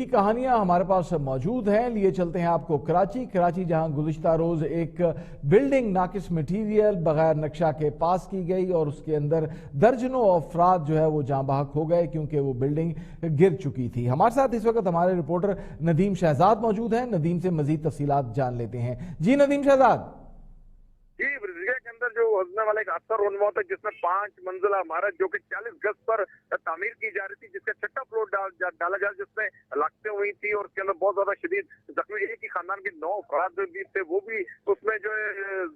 की कहानियां हमारे पास मौजूद हैं। लिए चलते हैं आपको कराची जहां गुज़िश्ता रोज एक बिल्डिंग नाकिस मटीरियल बगैर नक्शा के पास की गई और उसके अंदर दर्जनों अफराद जो है वो जाँ बहक हो गए क्योंकि वो बिल्डिंग गिर चुकी थी। हमारे साथ इस वक्त हमारे रिपोर्टर नदीम शहजाद मौजूद हैं। नदीम से मजीद तफसीलात जान लेते हैं। जी नदीम शहजाद। जी, ब्रिगेड के अंदर जो हंसने वाला एक हादसा रोनवा था जिसमें 5 मंजिला इमारत जो कि 40 गज पर तामीर की जा रही थी, जिसका छठा फ्लोर डाला जा जिसमें हलाकतें हुई थी और उसके अंदर बहुत ज्यादा शदीद जख्मी एक ही खानदान के 9 अफराद भी थे, वो भी उसमें जो है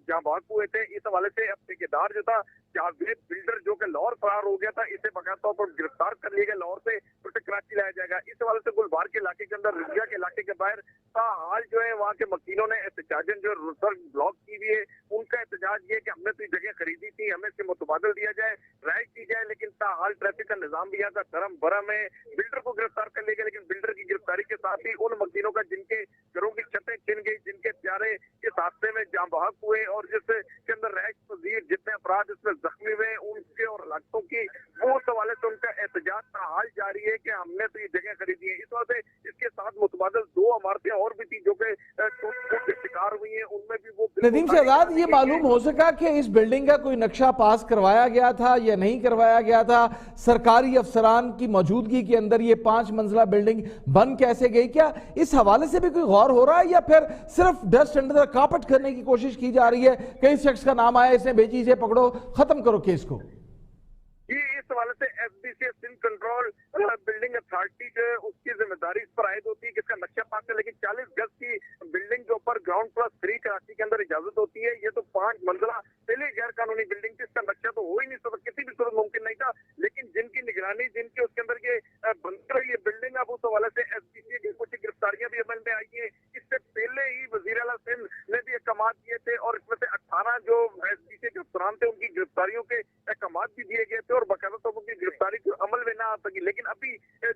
जहाँ बहक हुए थे। इस हवाले से अब ठेकेदार जो था जावेद बिल्डर जो कि लाहौर फरार हो गया था, इसे बकायदा तौर पर गिरफ्तार कर लिया गया, लाहौर से उसे कराची लाया जाएगा। इस हवाले से गुलबार के इलाके के अंदर रिजिया के इलाके के बाहर हाल जो है वहाँ के मकीनों ने एहतजाजन जो सड़क ब्लॉक की हुई है, उनका एहतजाज ये कि हमने तो जगह खरीदी थी, हमें इसके मुतबादल दिया जाए, राइट की जाए, लेकिन ताहाल ट्रैफिक का निजाम भी यहाँ का धर्म भरम है। बिल्डर को गिरफ्तार कर लिया गया, लेकिन बिल्डर की गिरफ्तारी के साथ ही उन मकीनों का जिनके घरों की छतें छिन गई, जिनके प्यारे इस हादसे में जाँ बहक हुए और जिसके अंदर रैश पजीर जितने अपराध इसमें जख्मी हुए उनके और हलाकतों की, वो उस हवाले से उनका एहतजाज ताहाल जारी है कि हमने तो ये जगह खरीदी है। इस वजह से इसके साथ मुतबादल 2 इमारतें और भी थी जो कि टूट के शिकार हुई है, उनमें भी वो। नदीम शहजाद, ये मालूम हो सका कि इस बिल्डिंग का कोई नक्शा पास करवाया गया था या नहीं करवाया गया था? सरकारी अफसरान की मौजूदगी के अंदर ये 5 मंजिला बिल्डिंग बन कैसे गई? क्या इस हवाले से भी कोई गौर हो रहा है या फिर सिर्फ डस्ट अंडर द कार्पेट करने की कोशिश की जा रही है? कई शख्स का नाम आया, इसने बेची, इसे पकड़ो, खत्म करो केस को। ये इस हवाले से SBC Sindh control building authority जो है उसकी जिम्मेदारी इस पर आयद होती है कि इसका नक्शा पास है, लेकिन 40 गज की बिल्डिंग के ऊपर ग्राउंड प्लस 3 कराची के अंदर इजाजत होती है। ये तो 5 मंजिला पहले गैर कानूनी बिल्डिंग थी, इसका नक्शा तो हो ही नहीं सकता, किसी भी सूरत मुमकिन नहीं था। लेकिन जिनकी निगरानी, जिनके उसके अंदर ये बनकर रही है बिल्डिंग, अब उस हवाले से एसबीसी की कुछ गिरफ्तारियां भी अमल में आई है। इससे पहले ही वजीर आला सिंध ने भी अहकाम दिए थे और इसमें से 18 जो एसबीसी के अफसरान थे उनकी गिरफ्तारियों के अहकाम भी दिए गए थे और बाकायदा तो उनकी गिरफ्तारी को अमल में ना आ सकी। लेकिन अभी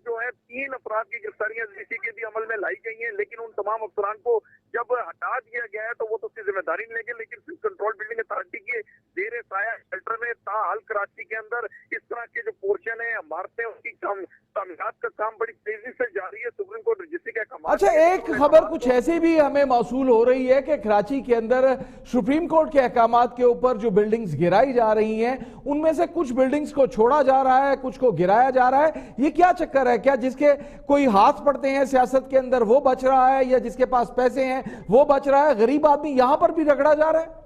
जो है 3 अफराद की गिरफ्तारियां एसबीसी के भी अमल में लाई गई हैं, लेकिन उन तमाम अफसरान को जब हटा दिया गया है तो वो तो उसकी जिम्मेदारी नहीं लेंगे। लेकिन सिंध कंट्रोल बिल्डिंग अथॉरिटी के जेर साया शेल्टर में ताहाल कराची के अंदर इस तरह के जो पोर्शन है, इमारतें, उनकी तामीरात का काम बड़ी तेजी से जारी है। सुप्रीम कोर्ट रजिस्ट्री का काम। अच्छा, एक खबर कुछ ऐसी भी हमें मौसूल हो रही है कि कराची के अंदर सुप्रीम कोर्ट के अहकामात के ऊपर जो बिल्डिंग्स गिराई जा रही हैं उनमें से कुछ बिल्डिंग्स को छोड़ा जा रहा है, कुछ को गिराया जा रहा है। ये क्या चक्कर है? क्या जिसके कोई हाथ पड़ते हैं सियासत के अंदर वो बच रहा है या जिसके पास पैसे हैं वो बच रहा है? गरीब आदमी यहां पर भी रगड़ा जा रहा है।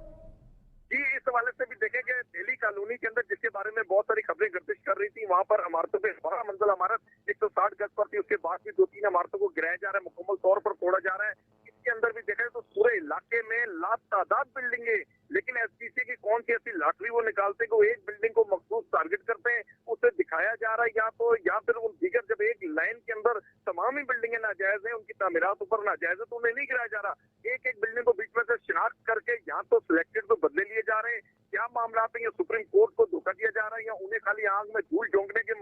जी, इस हवाले से भी देखेंगे दिल्ली कॉलोनी के अंदर जिसके बारे में बहुत सारी खबरें गर्दिश कर रही थी, वहां पर इमारतों पे 12 मंजिला इमारत 160 गज पर थी, उसके बाद भी 2-3 इमारतों को गिराया जा रहा है, मुकम्मल तौर पर तोड़ा जा रहा है। इसके अंदर भी देखें तो पूरे इलाके में लातादाद बिल्डिंगे, लेकिन एसबीसी की कौन सी ऐसी लॉटरी वो निकालते कि वो एक बिल्डिंग को मखसूस टारगेट करते हैं, उसे दिखाया जा रहा है या फिर उन दीगर जब एक लाइन के अंदर तमाम ही बिल्डिंगें नाजायज है, उनकी तामीरात ऊपर नाजायज है, तो उन्हें नहीं गिराया जा रहा। एक एक बिल्डिंग को बीच में से शिनाख्त करके यहाँ तो सिलेक्टेड तो बदले लिए जा रहे हैं। क्या मामला है? सुप्रीम कोर्ट को धोखा दिया जा रहा है या उन्हें खाली आग में धूल झोंकने के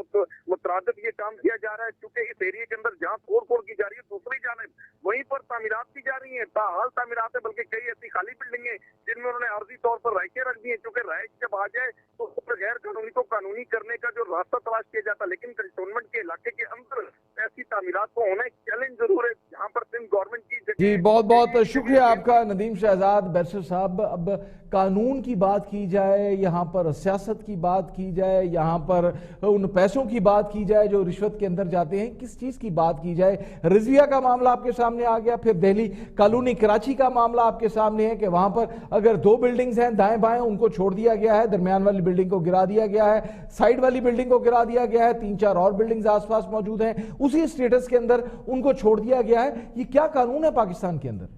मुतरादिफ ये काम किया जा रहा है? क्योंकि इस एरिया के अंदर जहाँ तोड़ की जा रही है, दूसरी जानिब वहीं पर तामीरात की जा रही है, ताहाल तामीरात है, बल्कि कई ऐसी खाली बिल्डिंगे जिनमें उन्होंने आर्जी तौर पर राइटें रख दी है। क्योंकि राइट जब आ जाए तो गैर कानूनी को कानूनी करने का जो रास्ता तलाश किया जाता है, लेकिन कंटोनमेंट के इलाके के अंदर ऐसी तामीरात को होना एक चैलेंज जरूर है, जहाँ पर सिंध गवर्नमेंट की। जी, बहुत बहुत शुक्रिया आपका नदीम शहजाद बैरिस्टर साहब। अब कानून की बात की जाए, यहाँ पर सियासत की बात की जाए, यहाँ पर उन पैसों की बात की जाए जो रिश्वत के अंदर जाते हैं, किस चीज़ की बात की जाए? रिजविया का मामला आपके सामने आ गया, फिर दिल्ली कॉलोनी कराची का मामला आपके सामने है कि वहाँ पर अगर 2 बिल्डिंग्स हैं दाएं बाएं, उनको छोड़ दिया गया है, दरमियान वाली बिल्डिंग को गिरा दिया गया है, साइड वाली बिल्डिंग को गिरा दिया गया है, 3-4 और बिल्डिंग्स आसपास मौजूद हैं, उसी स्टेटस के अंदर उनको छोड़ दिया गया है। ये क्या कानून है पाकिस्तान के अंदर?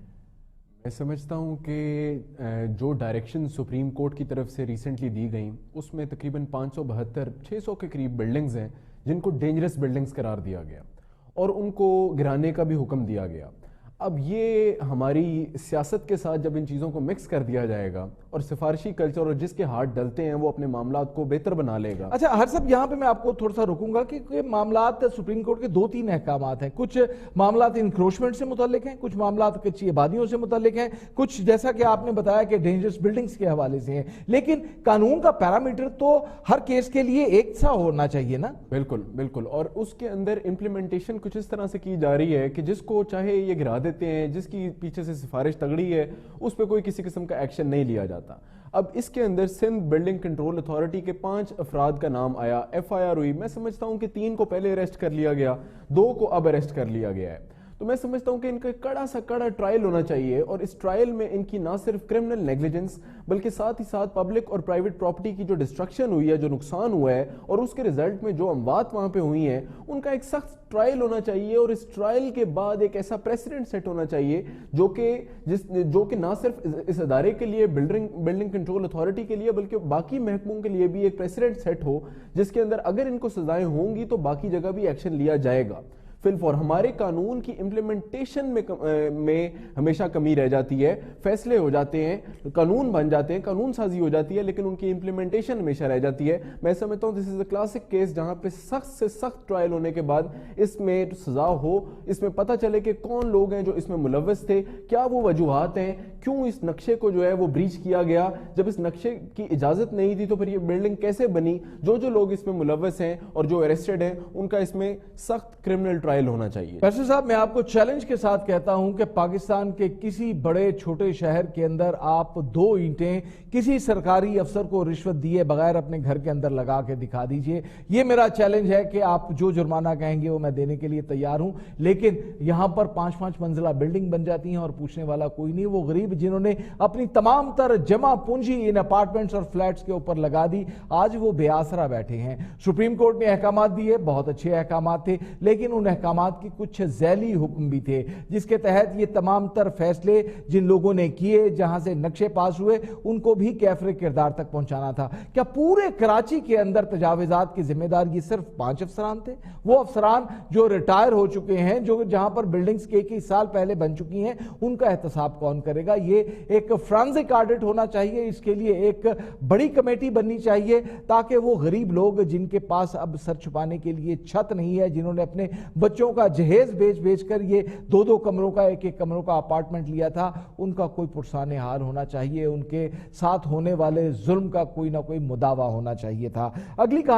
मैं समझता हूँ कि जो डायरेक्शन सुप्रीम कोर्ट की तरफ से रिसेंटली दी गई उसमें तकरीबन 572-600 के करीब बिल्डिंग्स हैं जिनको डेंजरस बिल्डिंग्स करार दिया गया और उनको गिराने का भी हुक्म दिया गया। اب یہ ہماری سیاست کے ساتھ جب ان چیزوں کو مکس کر دیا جائے گا اور سفارشی کلچر اور جس کے ہاتھ ڈلتے ہیں وہ اپنے معاملات کو بہتر بنا لے گا. اچھا ہر صاحب یہاں پہ میں آپ کو تھوڑا سا رکوں گا کہ معاملات سپریم کورٹ کے 2-3 احکامات ہیں. کچھ معاملات انکروچمنٹ سے متعلق ہیں, کچھ معاملات کچی آبادیوں سے متعلق ہیں, کچھ جیسا کہ آپ نے بتایا کہ ڈینجرس بلڈنگز کے حوالے سے ہیں, لیکن قانون کا پیرامیٹر تو ہر کیس کے لیے ایک سا ہونا چاہیے نا. بالکل بالکل, اور اس کے اندر امپلیمنٹیشن کچھ اس طرح سے کی جا رہی ہے کہ جس کو چاہے یہ گرا دیتے ہیں, جس کی پیچھے سے سفارش تگڑی ہے اس پہ کوئی کسی قسم کا ایکشن نہیں لیا جاتا. اب اس کے اندر سندھ بلڈنگ کنٹرول اتھارٹی کے 5 افراد کا نام آیا, ایف آئی آر ہوئی. میں سمجھتا ہوں کہ 3 کو پہلے اریسٹ کر لیا گیا, 2 کو اب اریسٹ کر لیا گیا ہے. تو میں سمجھتا ہوں کہ ان کا کڑا سا کڑا ٹرائل ہونا چاہیے, اور اس ٹرائل میں ان کی نہ صرف کرمنل نیگلیجنس بلکہ ساتھ ہی ساتھ پبلک اور پرائیویٹ پراپرٹی کی جو ڈسٹرکشن ہوئی ہے, جو نقصان ہوا ہے, اور اس کے ریزلٹ میں جو اموات وہاں پہ ہوئی ہیں, ان کا ایک سخت ٹرائل ہونا چاہیے. اور اس ٹرائل کے بعد ایک ایسا پریسیڈنٹ سیٹ ہونا چاہیے جو کہ نہ صرف اس ادارے کے لیے, بلڈنگ کنٹرول اتھارٹی کے لیے, بلکہ باقی محکموں کے لیے بھی ایک پریسیڈنٹ سیٹ ہو جس کے اندر اگر ان کو سزائیں ہوں گی تو باقی جگہ بھی ایکشن لیا جائے گا. فور ہمارے قانون کی امپلیمنٹیشن میں ہمیشہ کمی رہ جاتی ہے. فیصلے ہو جاتے ہیں, قانون بن جاتے ہیں, قانون سازی ہو جاتی ہے, لیکن ان کی امپلیمنٹیشن ہمیشہ رہ جاتی ہے. میں سمجھتا ہوں دس از اے کلاسک کیس جہاں پہ سخت سے سخت ٹرائل ہونے کے بعد اس میں سزا ہو, اس میں پتہ چلے کہ کون لوگ ہیں جو اس میں ملوث تھے, کیا وہ وجوہات ہیں, کیوں اس نقشے کو جو ہے وہ بریچ کیا گیا, جب اس نقشے کی اجازت نہیں تھی تو پھر یہ بلڈنگ کیسے بنی, جو لوگ اس میں ملوث ہیں اور جو اریسٹڈ ہیں ان کا اس میں سخت کرمنل ٹرائل ہونا چاہیے. پیسر صاحب میں آپ کو چیلنج کے ساتھ کہتا ہوں کہ پاکستان کے کسی بڑے چھوٹے شہر کے اندر آپ 2 اینٹیں کسی سرکاری افسر کو رشوت دیے بغیر اپنے گھر کے اندر لگا کے دکھا دیجئے. یہ میرا چیلنج ہے کہ آپ جو جرمانہ کہیں گے وہ میں دینے کے لیے تیار ہوں, لیکن یہاں پر 5 منزلہ بلڈنگ بن جاتی ہیں اور پوچھنے والا کوئی نہیں. وہ غریب جنہوں نے اپنی تمام تر جمع پونجی ان اپارٹمنٹس اور فلیٹس کے اوپر لگا دی, آج وہ بے آسرا بیٹھے ہیں. سپریم کورٹ نے احکامات دیے, بہت اچھے احکامات تھے, لیکن ان احکامات کی کچھ ذیلی حکم بھی تھے جس کے تحت یہ تمام تر فیصلے جن لوگوں نے کیے, جہاں سے نقشے پاس ہوئے, ان کو بھی کیفر کردار تک پہنچانا تھا. کیا پورے کراچی کے اندر تجاوزات کی ذمہ دار یہ صرف 5 افسران تھے؟ وہ افسران جو ریٹائر ہو چکے ہیں, جو جہاں پر بلڈنگز کے سال پہلے بن چکی ہیں, ان کا احتساب کون کرے گا؟ یہ ایک فرانزک آڈٹ ہونا چاہیے, اس کے لیے ایک بڑی کمیٹی بننی چاہیے تاکہ وہ غریب لوگ جن کے پاس اب سر چھپانے کے لیے چھت نہیں ہے, جنہوں نے اپنے بچوں کا جہیز بیچ کر یہ 2 کمروں کا 1 کمروں کا اپارٹمنٹ لیا تھا, ان کا کوئی پرسان حال ہونا چاہیے, ان کے ساتھ ہونے والے ظلم کا کوئی نہ کوئی مداوع ہونا چاہیے تھا. اگلی